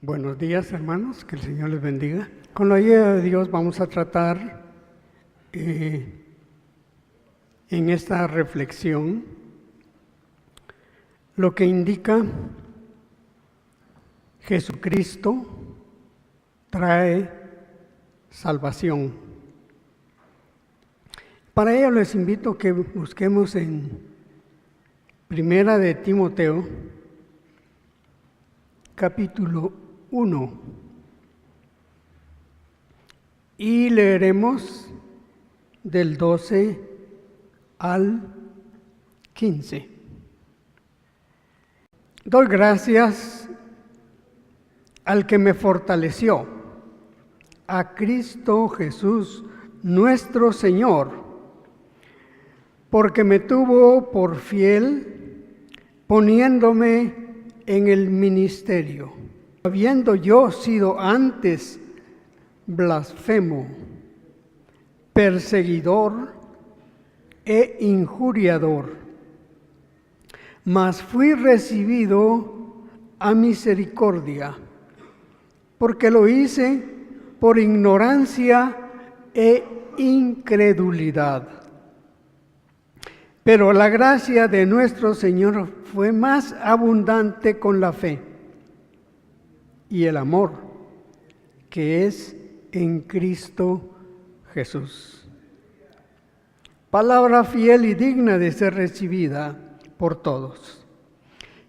Buenos días, hermanos, que el Señor les bendiga. Con la ayuda de Dios vamos a tratar en esta reflexión lo que indica Jesucristo trae salvación. Para ello les invito a que busquemos en Primera de Timoteo, capítulo 1, y leeremos del 12 al 15. Doy gracias al que me fortaleció, a Cristo Jesús nuestro Señor, porque me tuvo por fiel poniéndome en el ministerio, habiendo yo sido antes blasfemo, perseguidor e injuriador, mas fui recibido a misericordia, porque lo hice por ignorancia e incredulidad. Pero la gracia de nuestro Señor fue más abundante con la fe y el amor que es en Cristo Jesús. Palabra fiel y digna de ser recibida por todos.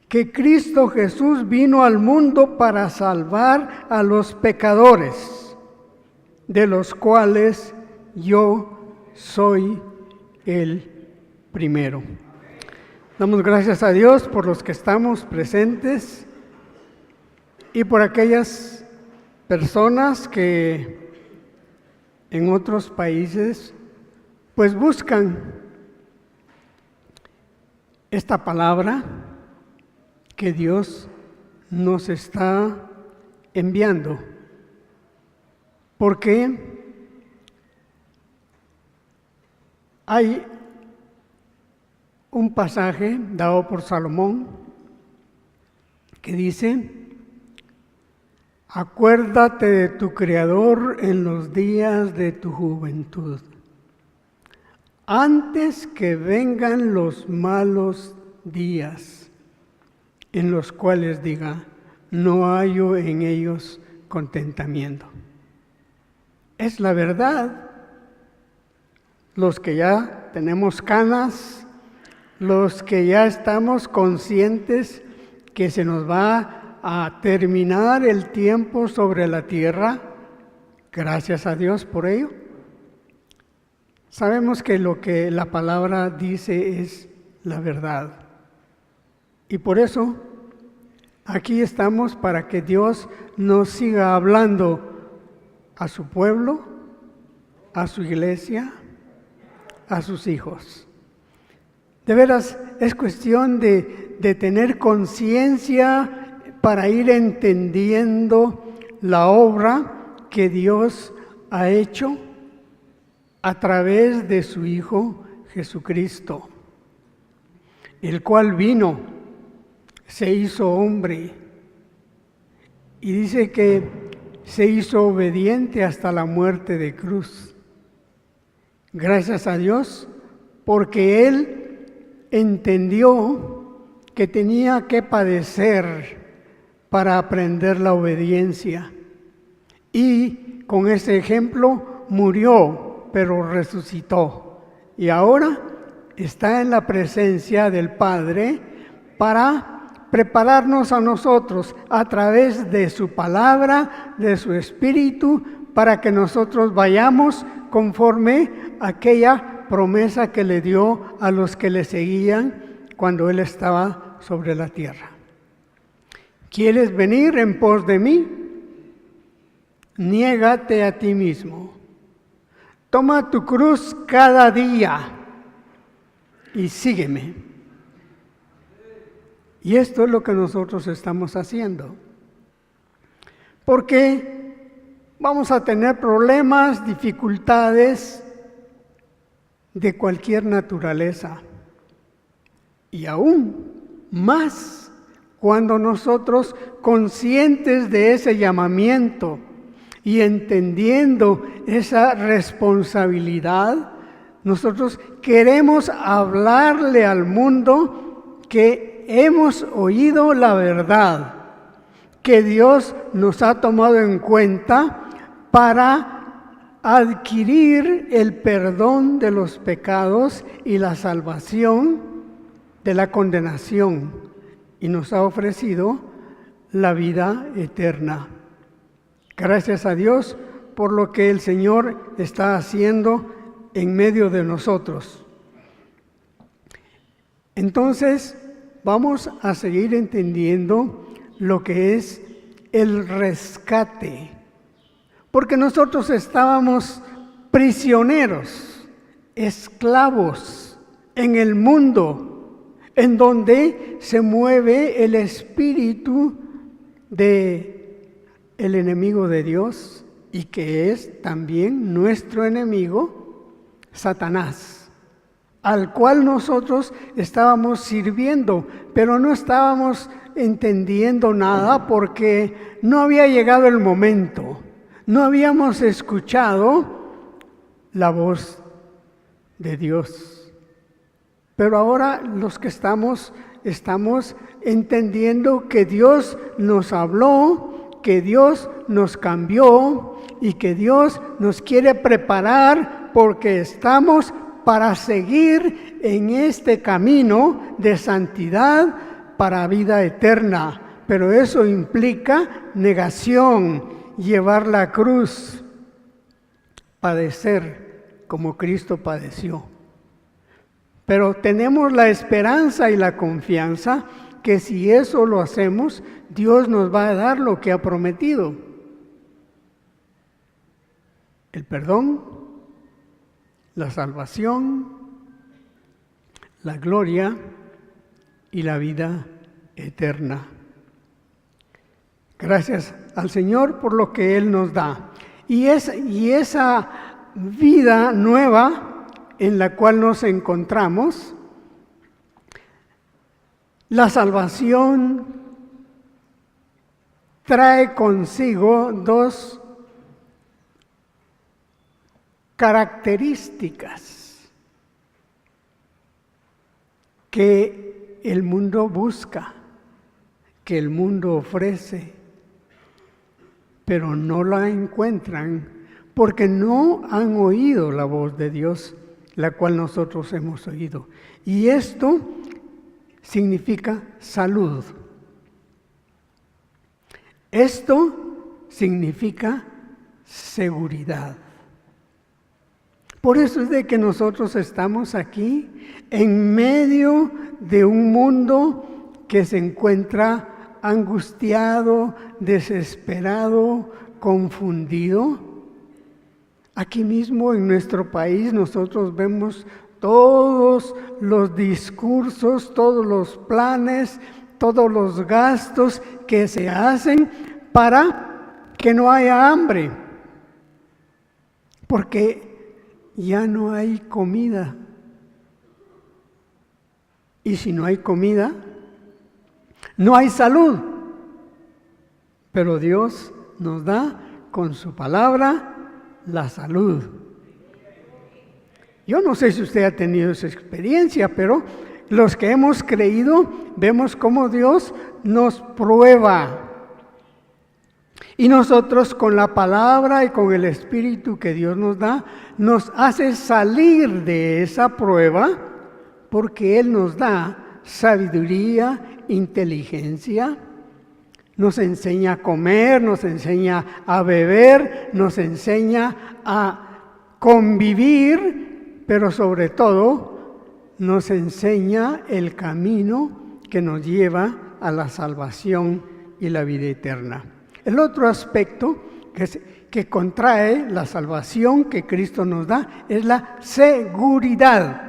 Que Cristo Jesús vino al mundo para salvar a los pecadores, de los cuales yo soy el primero. Damos gracias a Dios por los que estamos presentes y por aquellas personas que en otros países pues buscan esta palabra que Dios nos está enviando. Porque hay un pasaje dado por Salomón que dice: acuérdate de tu Creador en los días de tu juventud, antes que vengan los malos días, en los cuales diga, no hallo en ellos contentamiento. Es la verdad. Los que ya tenemos canas, los que ya estamos conscientes que se nos va a terminar el tiempo sobre la tierra, gracias a Dios por ello. Sabemos que lo que la palabra dice es la verdad. Y por eso aquí estamos para que Dios nos siga hablando a su pueblo, a su iglesia, a sus hijos. De veras, es cuestión de tener conciencia para ir entendiendo la obra que Dios ha hecho a través de su Hijo Jesucristo, el cual vino, se hizo hombre, y dice que se hizo obediente hasta la muerte de cruz. Gracias a Dios, porque Él entendió que tenía que padecer para aprender la obediencia. Y con ese ejemplo murió, pero resucitó. Y ahora está en la presencia del Padre para prepararnos a nosotros a través de su palabra, de su Espíritu, para que nosotros vayamos conforme a aquella promesa que le dio a los que le seguían cuando Él estaba sobre la tierra. ¿Quieres venir en pos de mí? Niégate a ti mismo. Toma tu cruz cada día y sígueme. Y esto es lo que nosotros estamos haciendo. Porque vamos a tener problemas, dificultades de cualquier naturaleza. Y aún más Cuando nosotros, conscientes de ese llamamiento y entendiendo esa responsabilidad, nosotros queremos hablarle al mundo que hemos oído la verdad, que Dios nos ha tomado en cuenta para adquirir el perdón de los pecados y la salvación de la condenación, y nos ha ofrecido la vida eterna. Gracias a Dios por lo que el Señor está haciendo en medio de nosotros. Entonces, vamos a seguir entendiendo lo que es el rescate, porque nosotros estábamos prisioneros, esclavos en el mundo, en donde se mueve el espíritu de el enemigo de Dios, y que es también nuestro enemigo, Satanás, al cual nosotros estábamos sirviendo, pero no estábamos entendiendo nada porque no había llegado el momento, no habíamos escuchado la voz de Dios. Pero ahora los que estamos entendiendo que Dios nos habló, que Dios nos cambió y que Dios nos quiere preparar porque estamos para seguir en este camino de santidad para vida eterna. Pero eso implica negación, llevar la cruz, padecer como Cristo padeció. Pero tenemos la esperanza y la confianza que si eso lo hacemos, Dios nos va a dar lo que ha prometido: el perdón, la salvación, la gloria y la vida eterna. Gracias al Señor por lo que Él nos da. Y esa vida nueva en la cual nos encontramos, la salvación trae consigo dos características que el mundo busca, que el mundo ofrece, pero no la encuentran porque no han oído la voz de Dios, la cual nosotros hemos oído. Y esto significa salud. Esto significa seguridad. Por eso es de que nosotros estamos aquí en medio de un mundo que se encuentra angustiado, desesperado, confundido. Aquí mismo en nuestro país nosotros vemos todos los discursos, todos los planes, todos los gastos que se hacen para que no haya hambre, porque ya no hay comida. Y si no hay comida, no hay salud. Pero Dios nos da con su palabra la salud. Yo no sé si usted ha tenido esa experiencia, pero los que hemos creído vemos cómo Dios nos prueba. Y nosotros con la palabra y con el Espíritu que Dios nos da, nos hace salir de esa prueba, porque Él nos da sabiduría, inteligencia, nos enseña a comer, nos enseña a beber, nos enseña a convivir, pero sobre todo nos enseña el camino que nos lleva a la salvación y la vida eterna. El otro aspecto que contrae la salvación que Cristo nos da es la seguridad.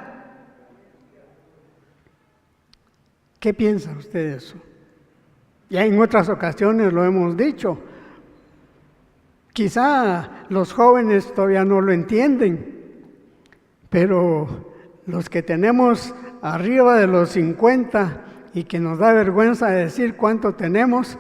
¿Qué piensa usted de eso? Ya en otras ocasiones lo hemos dicho. Quizá los jóvenes todavía no lo entienden, pero los que tenemos arriba de los 50 y que nos da vergüenza decir cuánto tenemos,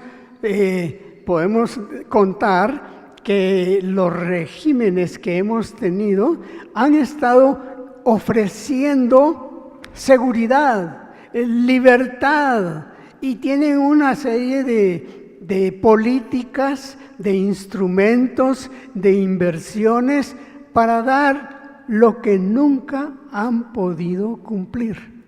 podemos contar que los regímenes que hemos tenido han estado ofreciendo seguridad, libertad, y tienen una serie de políticas, de instrumentos, de inversiones para dar lo que nunca han podido cumplir.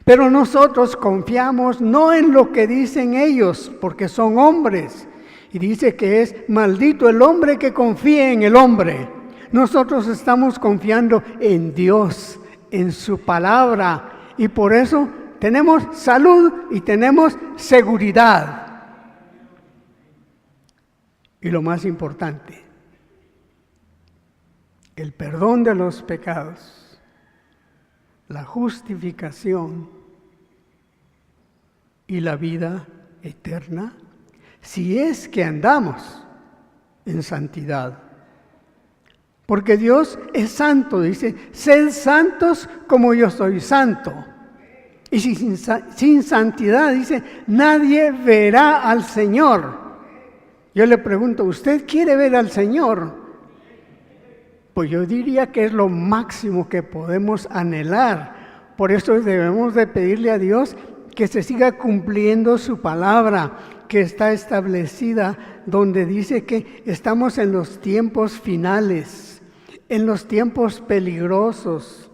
Pero nosotros confiamos no en lo que dicen ellos, porque son hombres, y dice que es maldito el hombre que confíe en el hombre. Nosotros estamos confiando en Dios, en su palabra, y por eso tenemos salud y tenemos seguridad. Y lo más importante, el perdón de los pecados, la justificación y la vida eterna, si es que andamos en santidad. Porque Dios es santo, dice, sed santos como yo soy santo. Y sin santidad, dice, nadie verá al Señor. Yo le pregunto, ¿usted quiere ver al Señor? Pues yo diría que es lo máximo que podemos anhelar. Por eso debemos de pedirle a Dios que se siga cumpliendo su palabra, que está establecida, donde dice que estamos en los tiempos finales, en los tiempos peligrosos,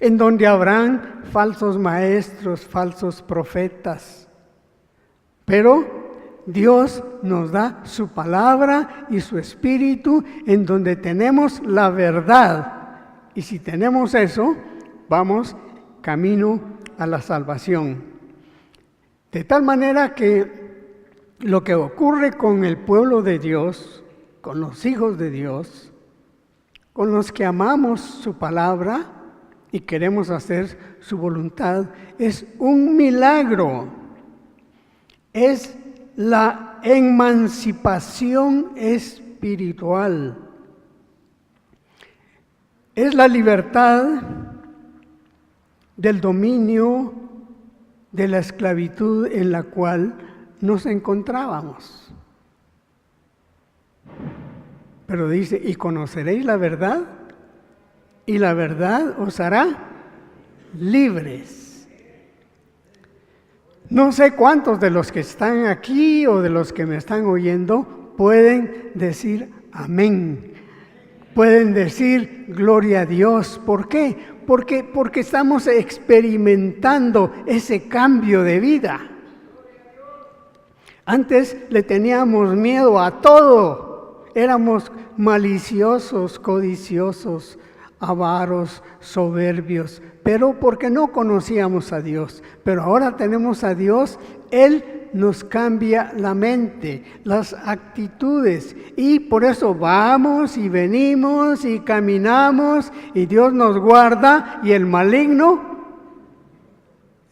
en donde habrán falsos maestros, falsos profetas. Pero Dios nos da su palabra y su espíritu, en donde tenemos la verdad. Y si tenemos eso, vamos camino a la salvación. De tal manera que lo que ocurre con el pueblo de Dios, con los hijos de Dios, con los que amamos su palabra y queremos hacer su voluntad, es un milagro. Es la emancipación espiritual. Es la libertad del dominio de la esclavitud en la cual nos encontrábamos. Pero dice, y conoceréis la verdad, y la verdad os hará libres. No sé cuántos de los que están aquí o de los que me están oyendo pueden decir amén. Pueden decir gloria a Dios. ¿Por qué? Porque estamos experimentando ese cambio de vida. Antes le teníamos miedo a todo. Éramos maliciosos, codiciosos, avaros, soberbios, pero porque no conocíamos a Dios. Pero ahora tenemos a Dios, Él nos cambia la mente, las actitudes, y por eso vamos y venimos y caminamos, y Dios nos guarda, y el maligno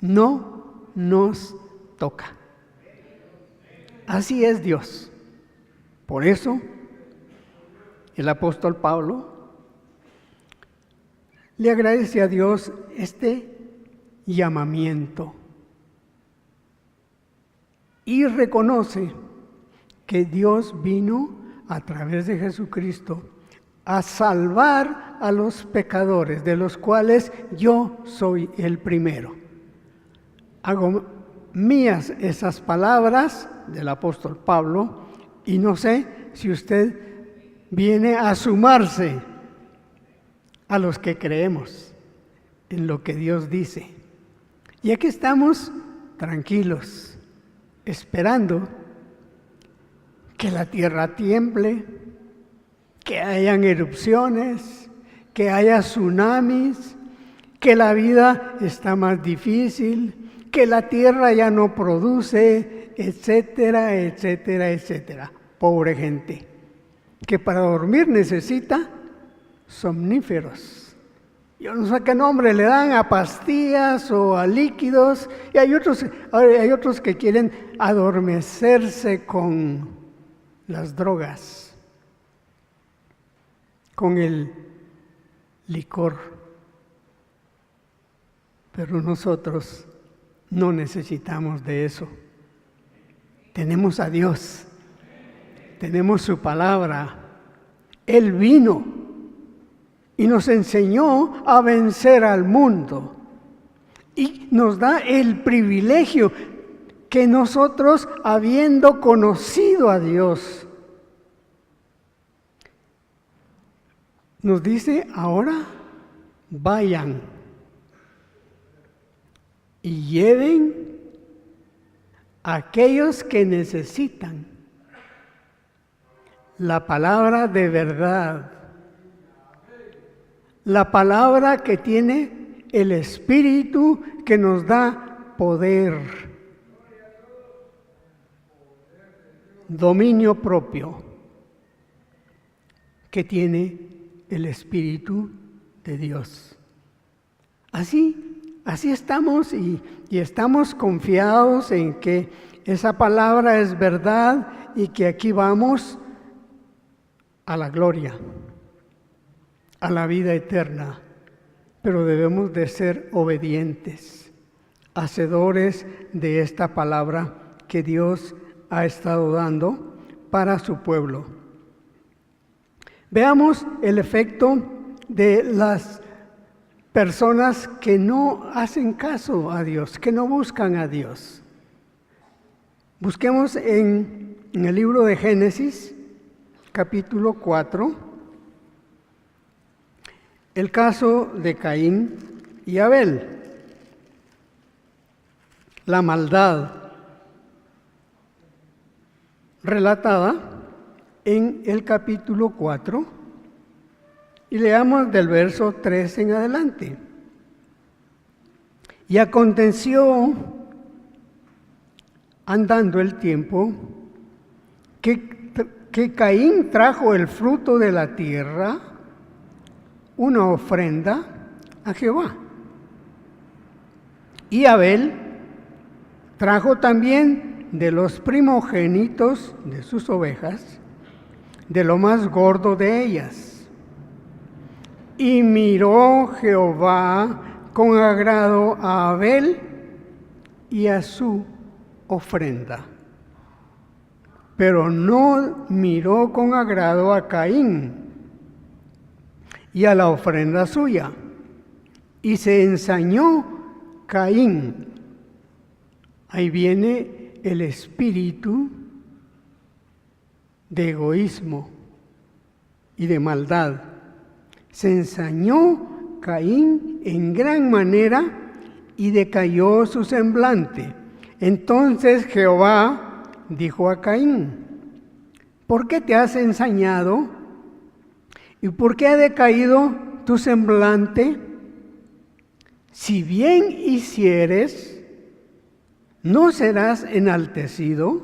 no nos toca. Así es Dios. Por eso el apóstol Pablo le agradece a Dios este llamamiento y reconoce que Dios vino a través de Jesucristo a salvar a los pecadores, de los cuales yo soy el primero. Hago mías esas palabras del apóstol Pablo y no sé si usted viene a sumarse a los que creemos en lo que Dios dice. Y aquí estamos tranquilos, esperando que la tierra tiemble, que hayan erupciones, que haya tsunamis, que la vida está más difícil, que la tierra ya no produce, etcétera, etcétera, etcétera. Pobre gente, que para dormir necesita somníferos. Yo no sé qué nombre le dan a pastillas o a líquidos, y hay otros que quieren adormecerse con las drogas, con el licor. Pero nosotros no necesitamos de eso. Tenemos a Dios, tenemos su palabra. Él vino y nos enseñó a vencer al mundo. Y nos da el privilegio que nosotros, habiendo conocido a Dios, nos dice ahora, vayan y lleven a aquellos que necesitan la palabra de verdad, la palabra que tiene el Espíritu que nos da poder, dominio propio, que tiene el Espíritu de Dios. Así estamos y estamos confiados en que esa palabra es verdad y que aquí vamos a la gloria, a la vida eterna. Pero debemos de ser obedientes, hacedores de esta palabra que Dios ha estado dando para su pueblo. Veamos el efecto de las personas que no hacen caso a Dios, que no buscan a Dios. Busquemos en el libro de Génesis, capítulo 4, el caso de Caín y Abel, la maldad relatada en el capítulo 4, y leamos del verso 3 en adelante. Y aconteció, andando el tiempo, que Caín trajo el fruto de la tierra, una ofrenda a Jehová. Y Abel trajo también de los primogénitos de sus ovejas, de lo más gordo de ellas. Y miró Jehová con agrado a Abel y a su ofrenda, pero no miró con agrado a Caín y a la ofrenda suya. Y se ensañó Caín. Ahí viene el espíritu de egoísmo y de maldad. Se ensañó Caín en gran manera y decayó su semblante. Entonces Jehová dijo a Caín: ¿por qué te has ensañado? ¿Y por qué ha decaído tu semblante? Si bien hicieres, ¿no serás enaltecido?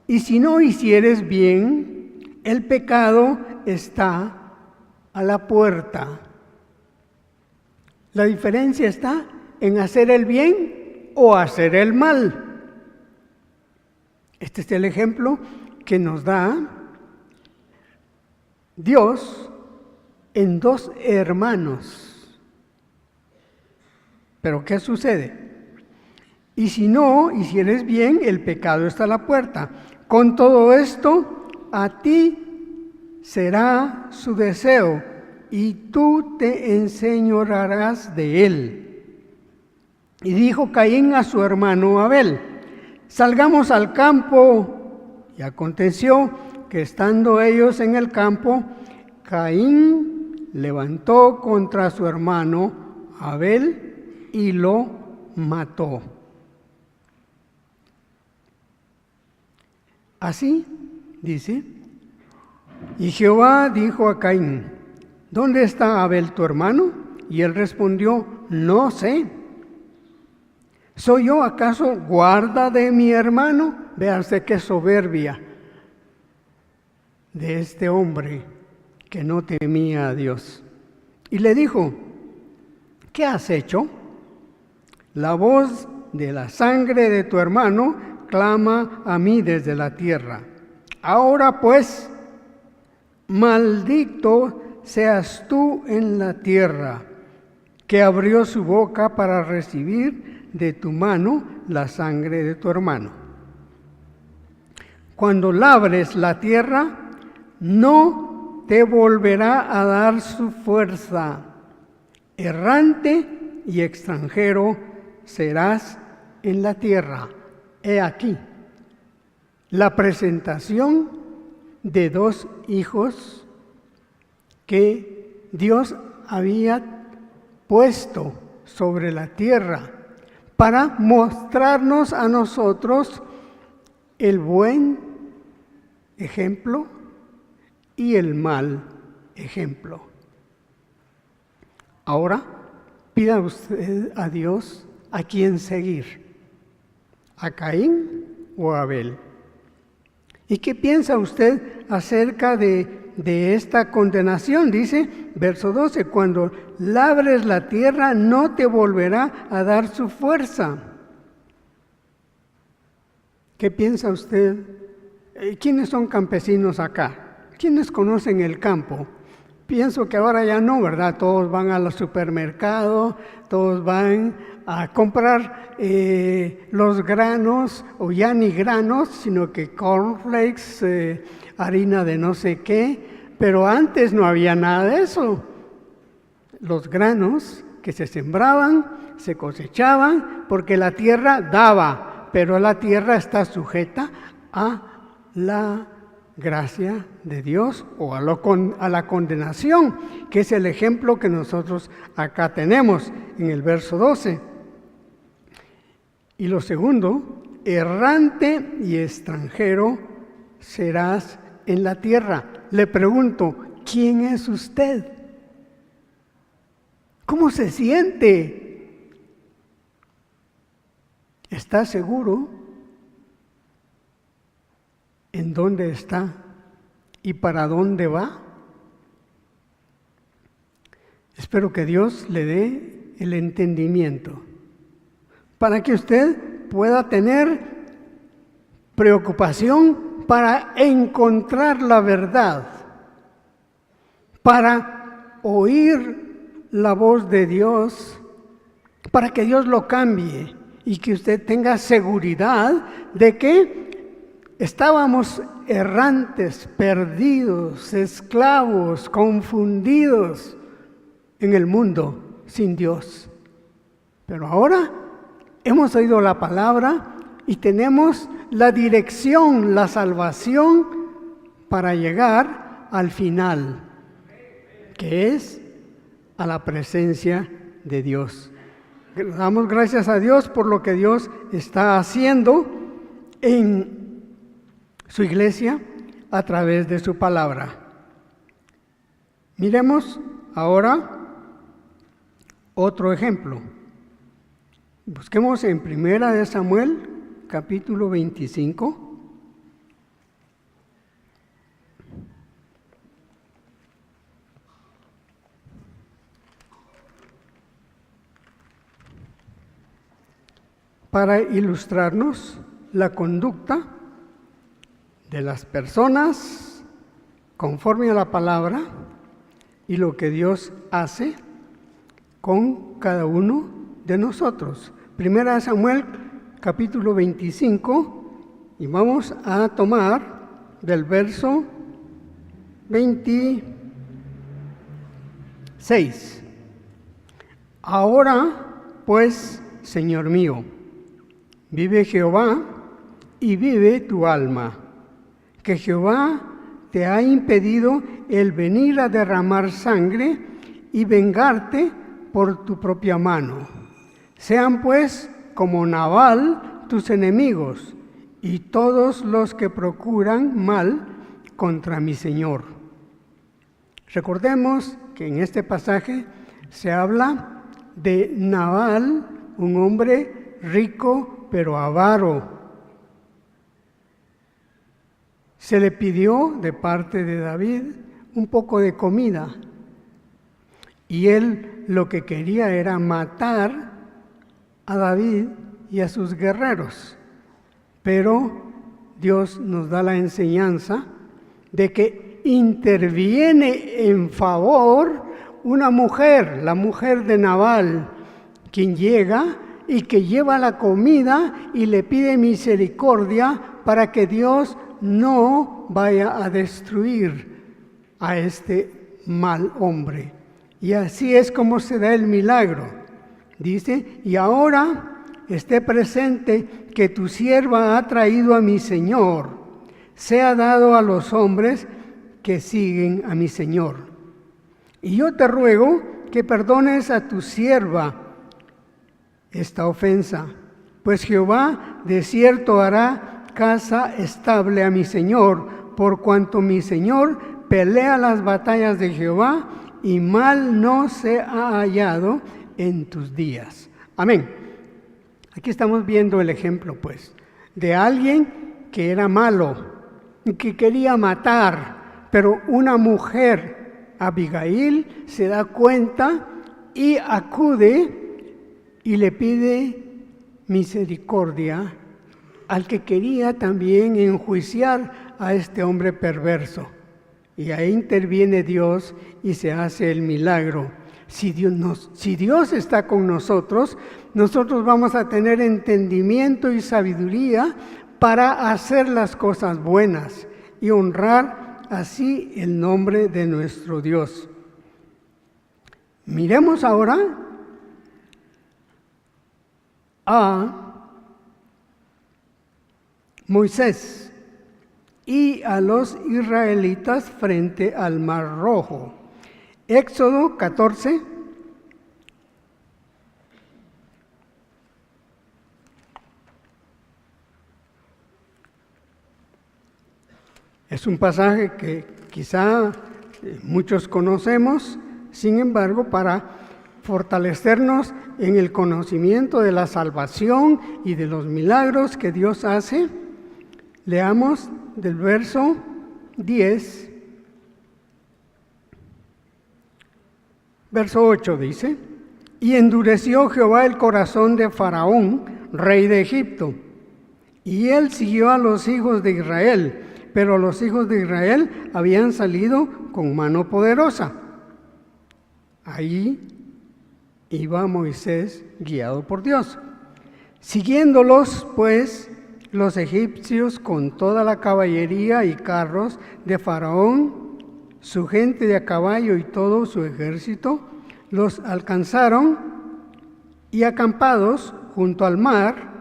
Y si no hicieres bien, el pecado está a la puerta. La diferencia está en hacer el bien o hacer el mal. Este es el ejemplo que nos da Dios en dos hermanos. Pero ¿qué sucede? Y si no hicieres bien, el pecado está a la puerta. Con todo esto, a ti será su deseo, y tú te enseñorearás de él. Y dijo Caín a su hermano Abel: salgamos al campo. Y aconteció que estando ellos en el campo, Caín levantó contra su hermano Abel y lo mató. Así dice: y Jehová dijo a Caín: ¿dónde está Abel tu hermano? Y él respondió: no sé. ¿Soy yo acaso guarda de mi hermano? Véanse qué soberbia de este hombre que no temía a Dios. Y le dijo: ¿qué has hecho? La voz de la sangre de tu hermano clama a mí desde la tierra. Ahora pues, maldito seas tú en la tierra, que abrió su boca para recibir de tu mano la sangre de tu hermano. Cuando labres la tierra, no te volverá a dar su fuerza. Errante y extranjero serás en la tierra. He aquí la presentación de dos hijos que Dios había puesto sobre la tierra para mostrarnos a nosotros el buen ejemplo y el mal ejemplo. Ahora, pida usted a Dios a quién seguir, a Caín o a Abel. ¿Y qué piensa usted acerca de esta condenación? Dice, verso 12, cuando labres la tierra no te volverá a dar su fuerza. ¿Qué piensa usted? ¿Quiénes son campesinos acá? ¿Quiénes conocen el campo? Pienso que ahora ya no, ¿verdad? Todos van al supermercado, todos van a comprar los granos, o ya ni granos, sino que cornflakes, harina de no sé qué, pero antes no había nada de eso. Los granos que se sembraban, se cosechaban, porque la tierra daba, pero la tierra está sujeta a la gracia de Dios o a la condenación, que es el ejemplo que nosotros acá tenemos en el verso 12. Y lo segundo, errante y extranjero serás en la tierra. Le pregunto, ¿quién es usted? ¿Cómo se siente? ¿Está seguro en dónde está y para dónde va? Espero que Dios le dé el entendimiento para que usted pueda tener preocupación para encontrar la verdad, para oír la voz de Dios, para que Dios lo cambie y que usted tenga seguridad de que estábamos errantes, perdidos, esclavos, confundidos en el mundo sin Dios. Pero ahora hemos oído la palabra y tenemos la dirección, la salvación para llegar al final, que es a la presencia de Dios. Damos gracias a Dios por lo que Dios está haciendo en su iglesia a través de su palabra. Miremos ahora otro ejemplo. Busquemos en 1 Samuel, capítulo 25. Para ilustrarnos la conducta de las personas conforme a la palabra y lo que Dios hace con cada uno de nosotros. 1 Samuel capítulo 25 y vamos a tomar del verso 26. Ahora pues, Señor mío, vive Jehová y vive tu alma, que Jehová te ha impedido el venir a derramar sangre y vengarte por tu propia mano. Sean pues como Nabal tus enemigos y todos los que procuran mal contra mi Señor. Recordemos que en este pasaje se habla de Nabal, un hombre rico pero avaro. Se le pidió de parte de David un poco de comida y él lo que quería era matar a David y a sus guerreros. Pero Dios nos da la enseñanza de que interviene en favor una mujer, la mujer de Nabal, quien llega y que lleva la comida y le pide misericordia para que Dios no vaya a destruir a este mal hombre. Y así es como se da el milagro. Dice, y ahora esté presente que tu sierva ha traído a mi Señor, sea dado a los hombres que siguen a mi Señor. Y yo te ruego que perdones a tu sierva esta ofensa, pues Jehová de cierto hará casa estable a mi Señor, por cuanto mi Señor pelea las batallas de Jehová y mal no se ha hallado en tus días. Amén. Aquí estamos viendo el ejemplo, pues, de alguien que era malo y que quería matar, pero una mujer, Abigail, se da cuenta y acude y le pide misericordia al que quería también enjuiciar a este hombre perverso. Y ahí interviene Dios y se hace el milagro. Si Dios está con nosotros, nosotros vamos a tener entendimiento y sabiduría para hacer las cosas buenas y honrar así el nombre de nuestro Dios. Miremos ahora a Moisés y a los israelitas frente al Mar Rojo. Éxodo 14. Es un pasaje que quizá muchos conocemos, sin embargo, para fortalecernos en el conocimiento de la salvación y de los milagros que Dios hace, leamos del verso 10, verso 8 dice, y endureció Jehová el corazón de Faraón, rey de Egipto, y él siguió a los hijos de Israel, pero los hijos de Israel habían salido con mano poderosa. Ahí iba Moisés guiado por Dios. Siguiéndolos, pues, los egipcios con toda la caballería y carros de Faraón, su gente de a caballo y todo su ejército, los alcanzaron y acampados junto al mar,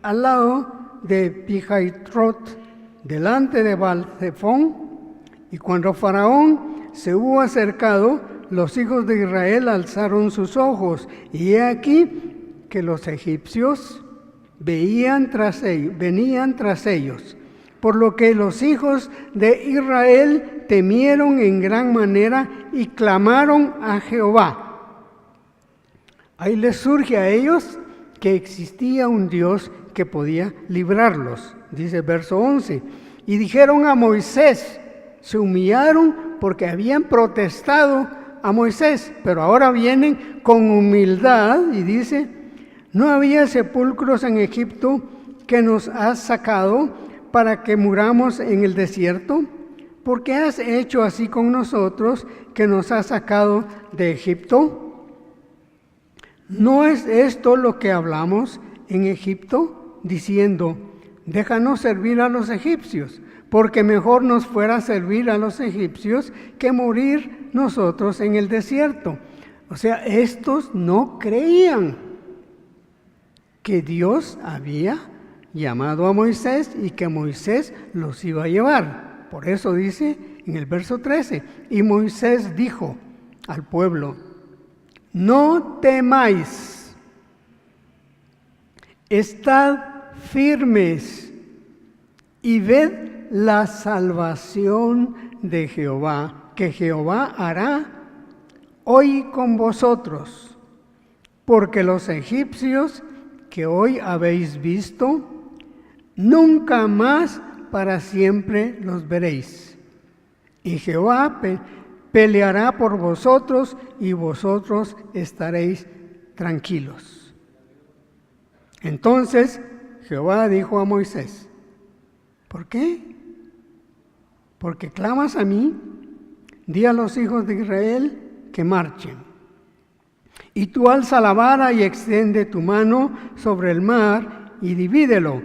al lado de Pihaitrot, delante de Baal-Zephón, y cuando Faraón se hubo acercado, los hijos de Israel alzaron sus ojos, y he aquí que los egipcios venían tras ellos, por lo que los hijos de Israel temieron en gran manera y clamaron a Jehová. Ahí les surge a ellos que existía un Dios que podía librarlos. Dice verso 11, y dijeron a Moisés, se humillaron porque habían protestado a Moisés, pero ahora vienen con humildad y dice, ¿no había sepulcros en Egipto que nos has sacado para que muramos en el desierto? ¿Por qué has hecho así con nosotros que nos has sacado de Egipto? ¿No es esto lo que hablamos en Egipto, diciendo, déjanos servir a los egipcios, porque mejor nos fuera servir a los egipcios que morir nosotros en el desierto? O sea, estos no creían que Dios había llamado a Moisés y que Moisés los iba a llevar. Por eso dice en el verso 13, y Moisés dijo al pueblo, no temáis, estad firmes y ved la salvación de Jehová, que Jehová hará hoy con vosotros, porque los egipcios que hoy habéis visto, nunca más para siempre los veréis. Y Jehová peleará por vosotros y vosotros estaréis tranquilos. Entonces Jehová dijo a Moisés, ¿por qué? Porque clamas a mí, di a los hijos de Israel que marchen. Y tú alza la vara y extiende tu mano sobre el mar y divídelo.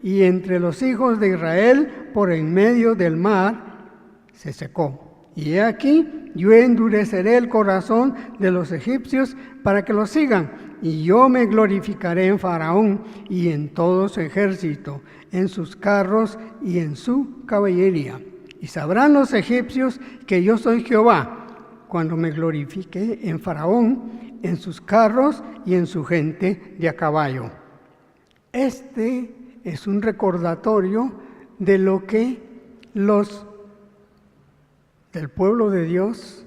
Y entre los hijos de Israel, por en medio del mar, se secó. Y he aquí, yo endureceré el corazón de los egipcios para que los sigan. Y yo me glorificaré en Faraón y en todo su ejército, en sus carros y en su caballería. Y sabrán los egipcios que yo soy Jehová, cuando me glorifique en Faraón, en sus carros y en su gente de a caballo. Este es un recordatorio de lo que los del pueblo de Dios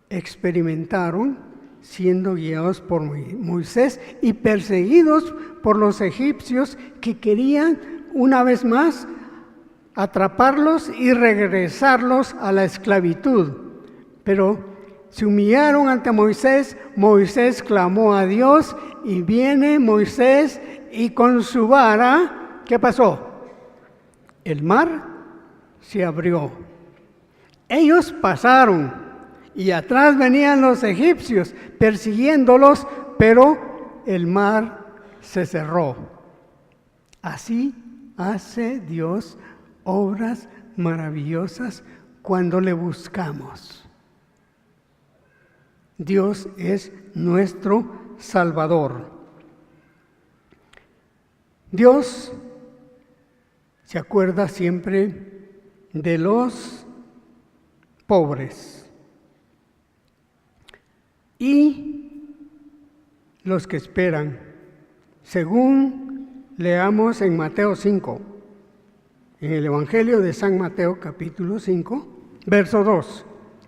experimentaron siendo guiados por Moisés y perseguidos por los egipcios que querían una vez más atraparlos y regresarlos a la esclavitud. Pero se humillaron ante Moisés, Moisés clamó a Dios y viene Moisés y con su vara, ¿qué pasó? El mar se abrió. Ellos pasaron y atrás venían los egipcios persiguiéndolos, pero el mar se cerró. Así hace Dios obras maravillosas cuando le buscamos. Dios es nuestro Salvador. Dios se acuerda siempre de los pobres y los que esperan, según leamos en Mateo 5, en el Evangelio de San Mateo capítulo 5, verso 2.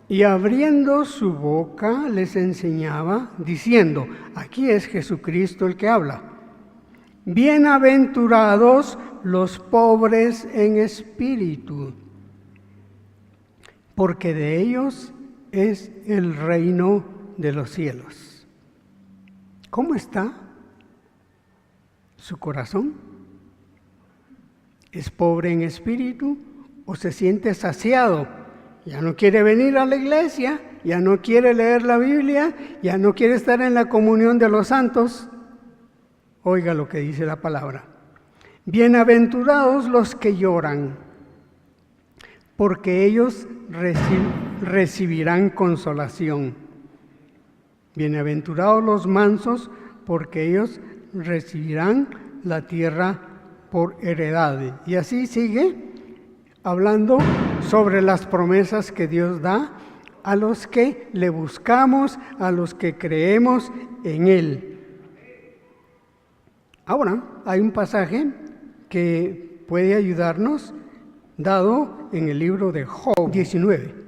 Y abriendo su boca les enseñaba, diciendo, aquí es Jesucristo el que habla, bienaventurados los pobres en espíritu, porque de ellos es el reino de los cielos. ¿Cómo está su corazón? ¿Es pobre en espíritu o se siente saciado? Ya no quiere venir a la iglesia, ya no quiere leer la Biblia, ya no quiere estar en la comunión de los santos. Oiga lo que dice la palabra. Bienaventurados los que lloran, porque ellos recibirán consolación. Bienaventurados los mansos, porque ellos recibirán la tierra por heredad. Y así sigue hablando sobre las promesas que Dios da a los que le buscamos, a los que creemos en Él. Ahora, hay un pasaje que puede ayudarnos, dado en el libro de Job 19.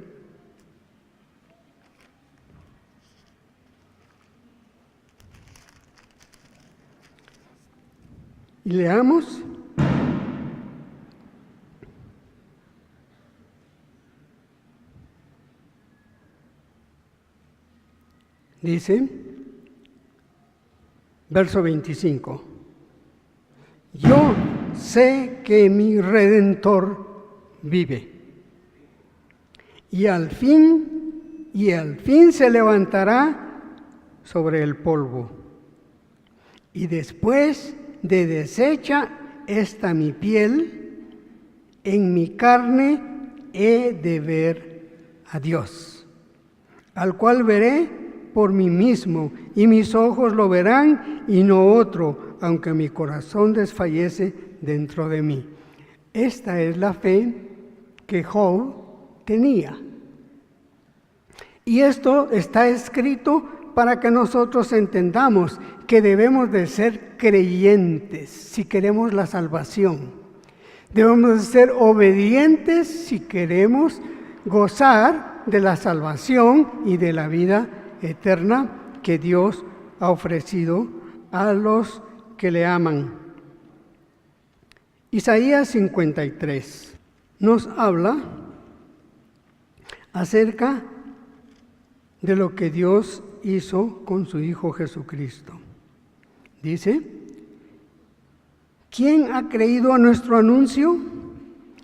Y leamos. Dice, verso 25. Yo sé que mi Redentor vive, y al fin se levantará sobre el polvo, y después de deshecha esta mi piel, en mi carne he de ver a Dios, al cual veré por mí mismo, y mis ojos lo verán y no otro, aunque mi corazón desfallece dentro de mí. Esta es la fe que Job tenía. Y esto está escrito para que nosotros entendamos que debemos de ser creyentes si queremos la salvación. Debemos de ser obedientes si queremos gozar de la salvación y de la vida eterna que Dios ha ofrecido a los que le aman. Isaías 53 nos habla acerca de lo que Dios hizo con su Hijo Jesucristo. Dice, ¿quién ha creído a nuestro anuncio?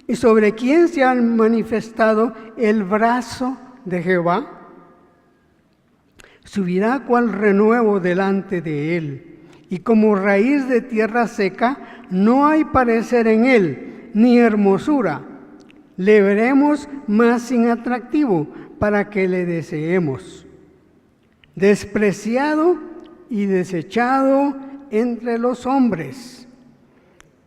¿Y sobre quién se ha manifestado el brazo de Jehová? Subirá cual renuevo delante de él, y como raíz de tierra seca, no hay parecer en él, ni hermosura. Le veremos más sin atractivo, para que le deseemos. Despreciado y desechado entre los hombres,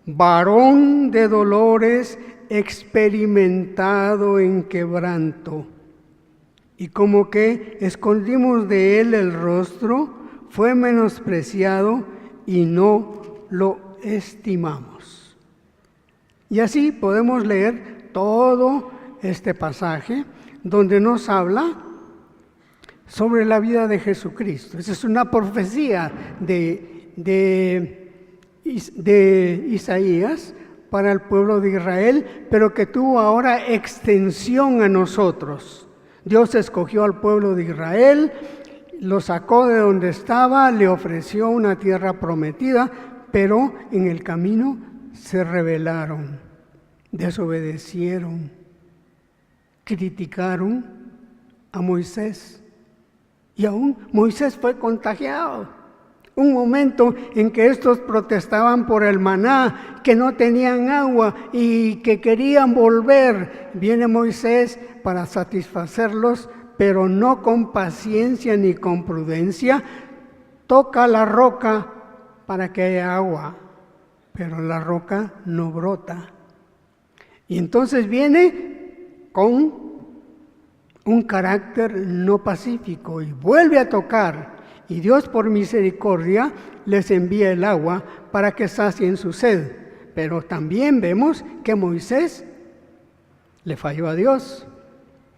varón de dolores, experimentado en quebranto. Y como que escondimos de él el rostro, fue menospreciado y no lo estimamos. Y así podemos leer todo este pasaje donde nos habla sobre la vida de Jesucristo. Esa es una profecía de Isaías para el pueblo de Israel, pero que tuvo ahora extensión a nosotros. Dios escogió al pueblo de Israel, lo sacó de donde estaba, le ofreció una tierra prometida, pero en el camino se rebelaron, desobedecieron, criticaron a Moisés. Y aún Moisés fue contagiado. Un momento en que estos protestaban por el maná, que no tenían agua y que querían volver. Viene Moisés para satisfacerlos, pero no con paciencia ni con prudencia. Toca la roca para que haya agua, pero la roca no brota. Y entonces viene con un carácter no pacífico y vuelve a tocar. Y Dios por misericordia les envía el agua para que sacien su sed. Pero también vemos que Moisés le falló a Dios.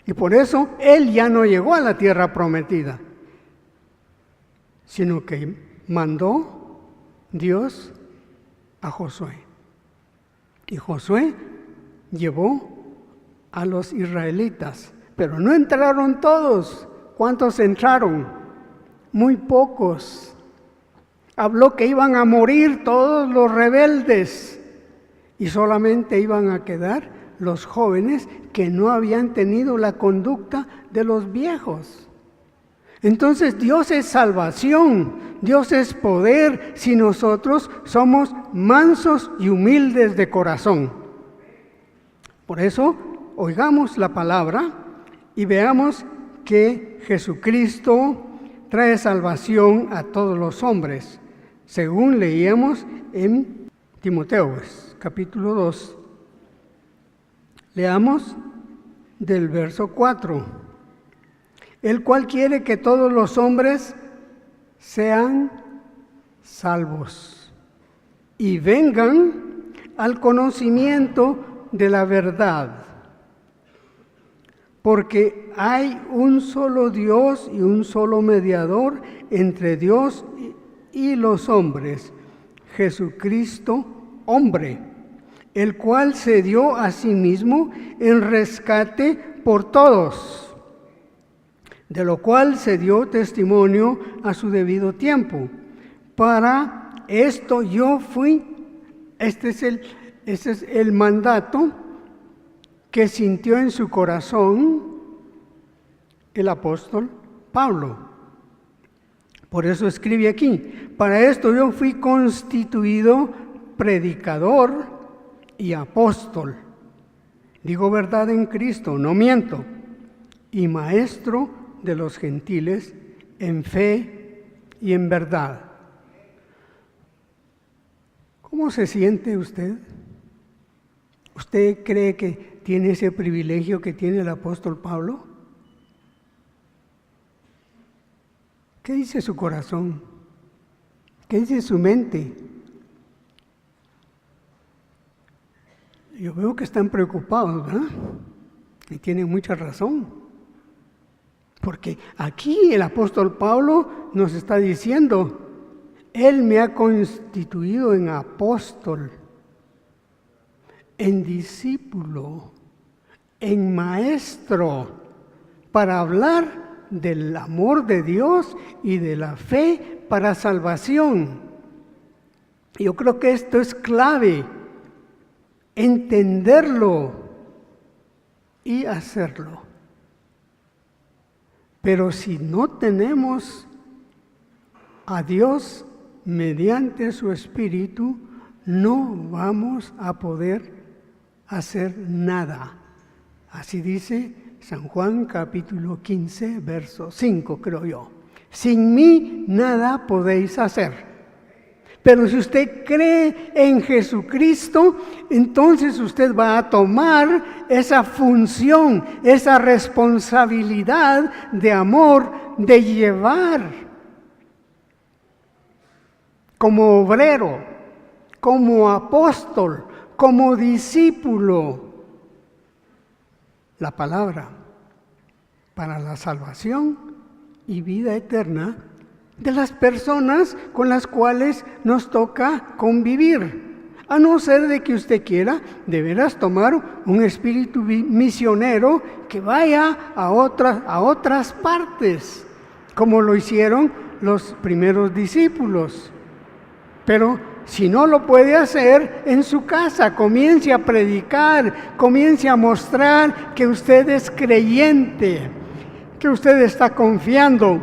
Y por eso él ya no llegó a la tierra prometida, sino que mandó Dios a Josué. Y Josué llevó a los israelitas, pero no entraron todos. ¿Cuántos entraron? Muy pocos. Habló que iban a morir todos los rebeldes y solamente iban a quedar los jóvenes que no habían tenido la conducta de los viejos. Entonces Dios es salvación, Dios es poder si nosotros somos mansos y humildes de corazón. Por eso, oigamos la palabra y veamos que Jesucristo trae salvación a todos los hombres, según leíamos en Timoteo, capítulo 2. Leamos del verso 4. El cual quiere que todos los hombres sean salvos y vengan al conocimiento de la verdad. Porque hay un solo Dios y un solo mediador entre Dios y los hombres, Jesucristo, hombre, el cual se dio a sí mismo en rescate por todos, de lo cual se dio testimonio a su debido tiempo. Para esto yo fui, este es el mandato que sintió en su corazón el apóstol Pablo. Por eso escribe aquí: para esto yo fui constituido predicador y apóstol. Digo verdad en Cristo, no miento. Y maestro de los gentiles en fe y en verdad. ¿Cómo se siente usted? ¿Usted cree que tiene ese privilegio que tiene el apóstol Pablo? ¿Qué dice su corazón? ¿Qué dice su mente? Yo veo que están preocupados, ¿verdad? Y tienen mucha razón. Porque aquí el apóstol Pablo nos está diciendo: Él me ha constituido en apóstol, en discípulo, en maestro, para hablar del amor de Dios y de la fe para salvación. Yo creo que esto es clave, entenderlo y hacerlo. Pero si no tenemos a Dios mediante su Espíritu, no vamos a poder hacer nada. Así dice San Juan capítulo 15, verso 5, creo yo. Sin mí nada podéis hacer. Pero si usted cree en Jesucristo, entonces usted va a tomar esa función, esa responsabilidad de amor, de llevar como obrero, como apóstol, como discípulo, la palabra para la salvación y vida eterna de las personas con las cuales nos toca convivir. A no ser de que usted quiera de veras tomar un espíritu misionero que vaya a otras partes, como lo hicieron los primeros discípulos. Pero si no lo puede hacer en su casa, comience a predicar, comience a mostrar que usted es creyente, que usted está confiando,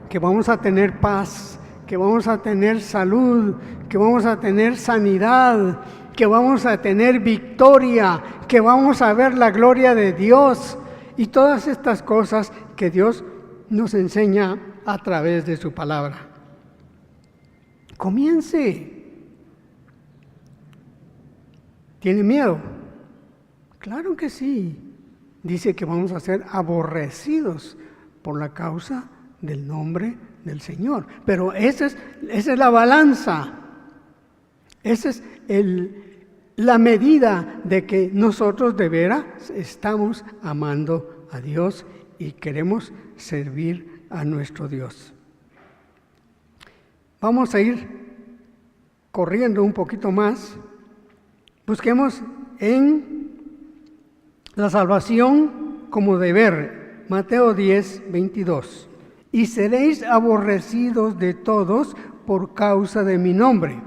que vamos a tener paz, que vamos a tener salud, que vamos a tener sanidad, que vamos a tener victoria, que vamos a ver la gloria de Dios y todas estas cosas que Dios nos enseña a través de su palabra. Comience. ¿Tiene miedo? Claro que sí. Dice que vamos a ser aborrecidos por la causa del nombre del Señor. Pero esa es la balanza. Esa es la medida de que nosotros de veras estamos amando a Dios y queremos servir a nuestro Dios. Vamos a ir corriendo un poquito más. Busquemos en la salvación como deber. Mateo 10, 22. Y seréis aborrecidos de todos por causa de mi nombre.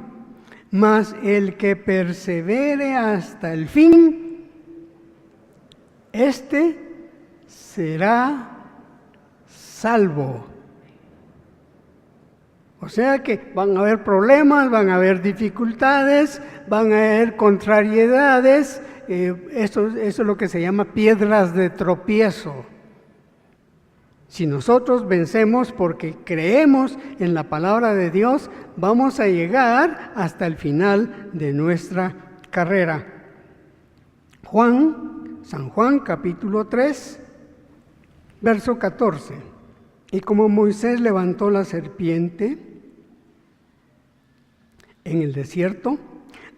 Mas el que persevere hasta el fin, éste será salvo. O sea que van a haber problemas, van a haber dificultades, van a haber contrariedades. Eso es lo que se llama piedras de tropiezo. Si nosotros vencemos porque creemos en la palabra de Dios, vamos a llegar hasta el final de nuestra carrera. San Juan capítulo 3, verso 14. Y como Moisés levantó la serpiente en el desierto,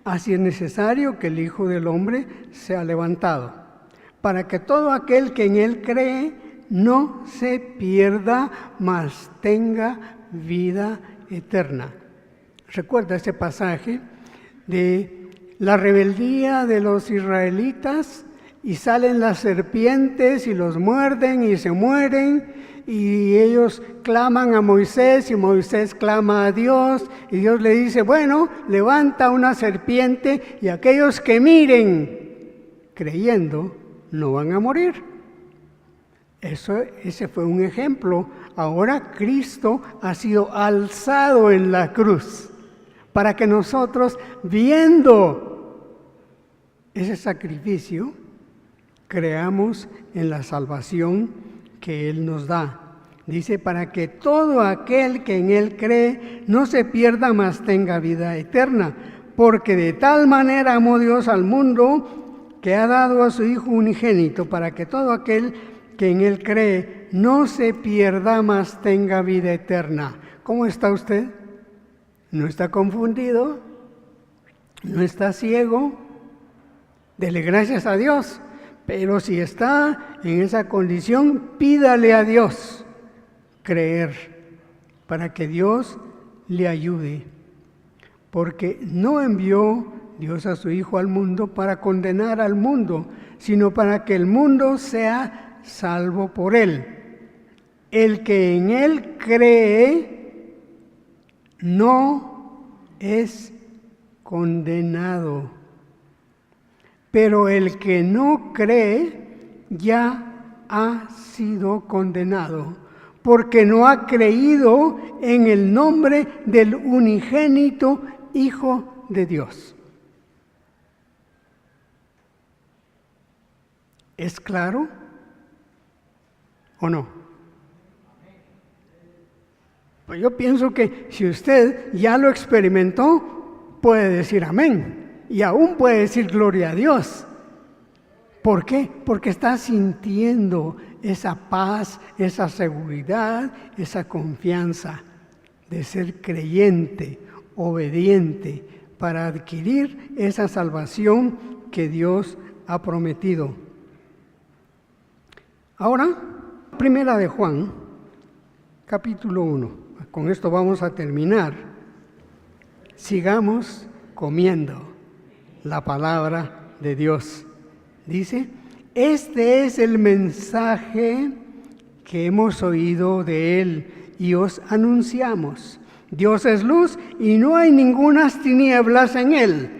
así es necesario que el Hijo del Hombre sea levantado, para que todo aquel que en él cree no se pierda, mas tenga vida eterna. Recuerda ese pasaje de la rebeldía de los israelitas y salen las serpientes y los muerden y se mueren. Y ellos claman a Moisés y Moisés clama a Dios y Dios le dice, bueno, levanta una serpiente y aquellos que miren creyendo no van a morir. Ese fue un ejemplo. Ahora Cristo ha sido alzado en la cruz para que nosotros, viendo ese sacrificio, creamos en la salvación que Él nos da. Dice, para que todo aquel que en Él cree no se pierda, mas tenga vida eterna. Porque de tal manera amó Dios al mundo que ha dado a su Hijo unigénito, para que todo aquel que en Él cree no se pierda, mas tenga vida eterna. ¿Cómo está usted? ¿No está confundido? ¿No está ciego? Dele gracias a Dios. Pero si está en esa condición, pídale a Dios creer para que Dios le ayude. Porque no envió Dios a su Hijo al mundo para condenar al mundo, sino para que el mundo sea salvo por Él. El que en Él cree no es condenado. Pero el que no cree ya ha sido condenado, porque no ha creído en el nombre del unigénito Hijo de Dios. ¿Es claro o no? Pues yo pienso que si usted ya lo experimentó, puede decir amén y aún puede decir gloria a Dios. ¿Por qué? Porque está sintiendo esa paz, esa seguridad, esa confianza de ser creyente, obediente, para adquirir esa salvación que Dios ha prometido. Ahora, primera de Juan, capítulo 1. Con esto vamos a terminar. Sigamos comiendo la palabra de Dios. Dice, este es el mensaje que hemos oído de Él y os anunciamos. Dios es luz y no hay ningunas tinieblas en Él.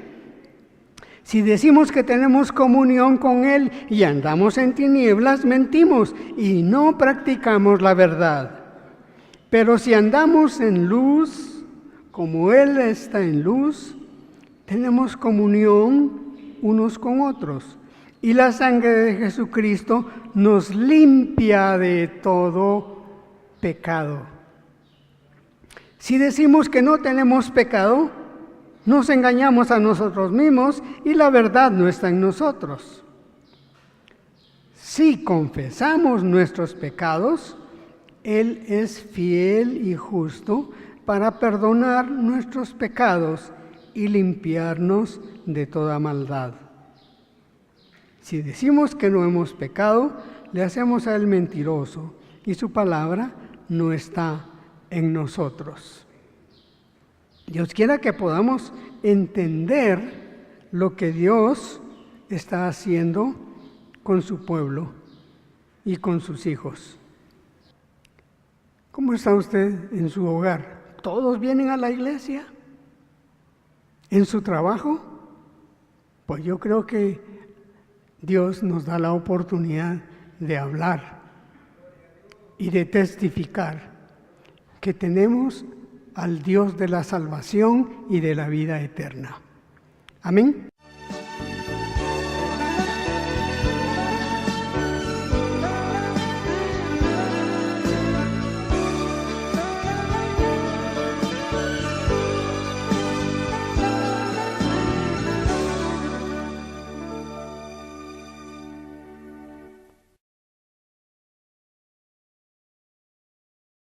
Si decimos que tenemos comunión con Él y andamos en tinieblas, mentimos y no practicamos la verdad. Pero si andamos en luz, como Él está en luz, tenemos comunión unos con otros. Y la sangre de Jesucristo nos limpia de todo pecado. Si decimos que no tenemos pecado, nos engañamos a nosotros mismos y la verdad no está en nosotros. Si confesamos nuestros pecados, Él es fiel y justo para perdonar nuestros pecados y limpiarnos de toda maldad. Si decimos que no hemos pecado, le hacemos a Él mentiroso y su palabra no está en nosotros. Dios quiera que podamos entender lo que Dios está haciendo con su pueblo y con sus hijos. ¿Cómo está usted en su hogar? ¿Todos vienen a la iglesia? ¿En su trabajo? Pues yo creo que Dios nos da la oportunidad de hablar y de testificar que tenemos al Dios de la salvación y de la vida eterna. Amén.